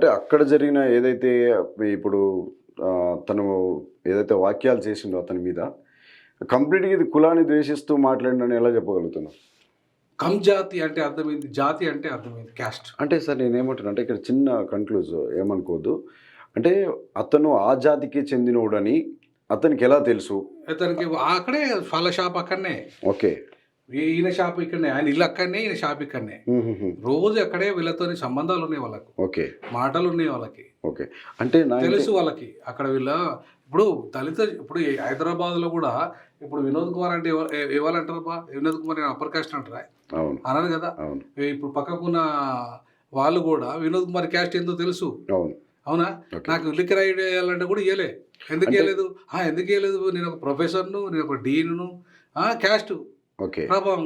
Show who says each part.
Speaker 1: అంటే అక్కడ జరిగిన ఏదైతే ఇప్పుడు తను ఏదైతే వాక్యాలు చేసిండో అతని మీద కంప్లీట్‌గా ఇది కులాన్ని ద్వేషిస్తూ మాట్లాడిండని ఎలా చెప్పగలుగుతున్నావు?
Speaker 2: కమ్ జాతి అంటే అర్థమైంది. జాతి అంటే అర్థమైంది. క్యాస్ట్.
Speaker 1: అంటే సార్ నేనేమంటున్నా అంటే ఇక్కడ చిన్న కన్క్లూజ్ ఏమనుకోవద్దు. అంటే అతను ఆ జాతికి చెందినోడని అతనికి ఎలా తెలుసు?
Speaker 2: అతనికి అక్కడే వాళ్ళ షాప్ అక్కడనే.
Speaker 1: ఓకే.
Speaker 2: ఈయన షాప్ ఇక్కడనే. ఆయన ఇల్లు అక్కడనే. ఈయన షాప్ ఇక్కడనే.
Speaker 1: హుహుహు.
Speaker 2: రోజు అక్కడే వీళ్ళతోని సంబంధాలున్నాయి వాళ్ళకు.
Speaker 1: ఓకే.
Speaker 2: మాటలున్నాయి వాళ్ళకి.
Speaker 1: ఓకే. అంటే
Speaker 2: తెలుసు వాళ్ళకి. అక్కడ ఇప్పుడు ఇప్పుడు హైదరాబాద్‌లో గూడా ఇప్పుడు వినోద్ కుమార్ అంటే ఎవరంటారబ్బా? వినోద్ కుమార్ అప్పర్ కాస్ట్ అంటారా?
Speaker 1: అవును.
Speaker 2: అనరు గదా!
Speaker 1: అవును.
Speaker 2: ఇప్పుడు పక్కకున్న వాళ్ళు గూడా వినోద్ కుమార్ క్యాస్ట్ ఏందో తెలుసు.
Speaker 1: అవును.
Speaker 2: అవునా?
Speaker 1: ఓకే.
Speaker 2: నాకు లిక్కర్ రైడ్ ఎయ్యాలంటే గూడా ఇయ్యలే. ఎందుకియ్యలేదు? ఎందుకియ్యలేదు? నేనొక ప్రొఫెసర్‌ను, నేనొక డీన్‌ను. Caste
Speaker 1: okay.
Speaker 2: ప్రభావం.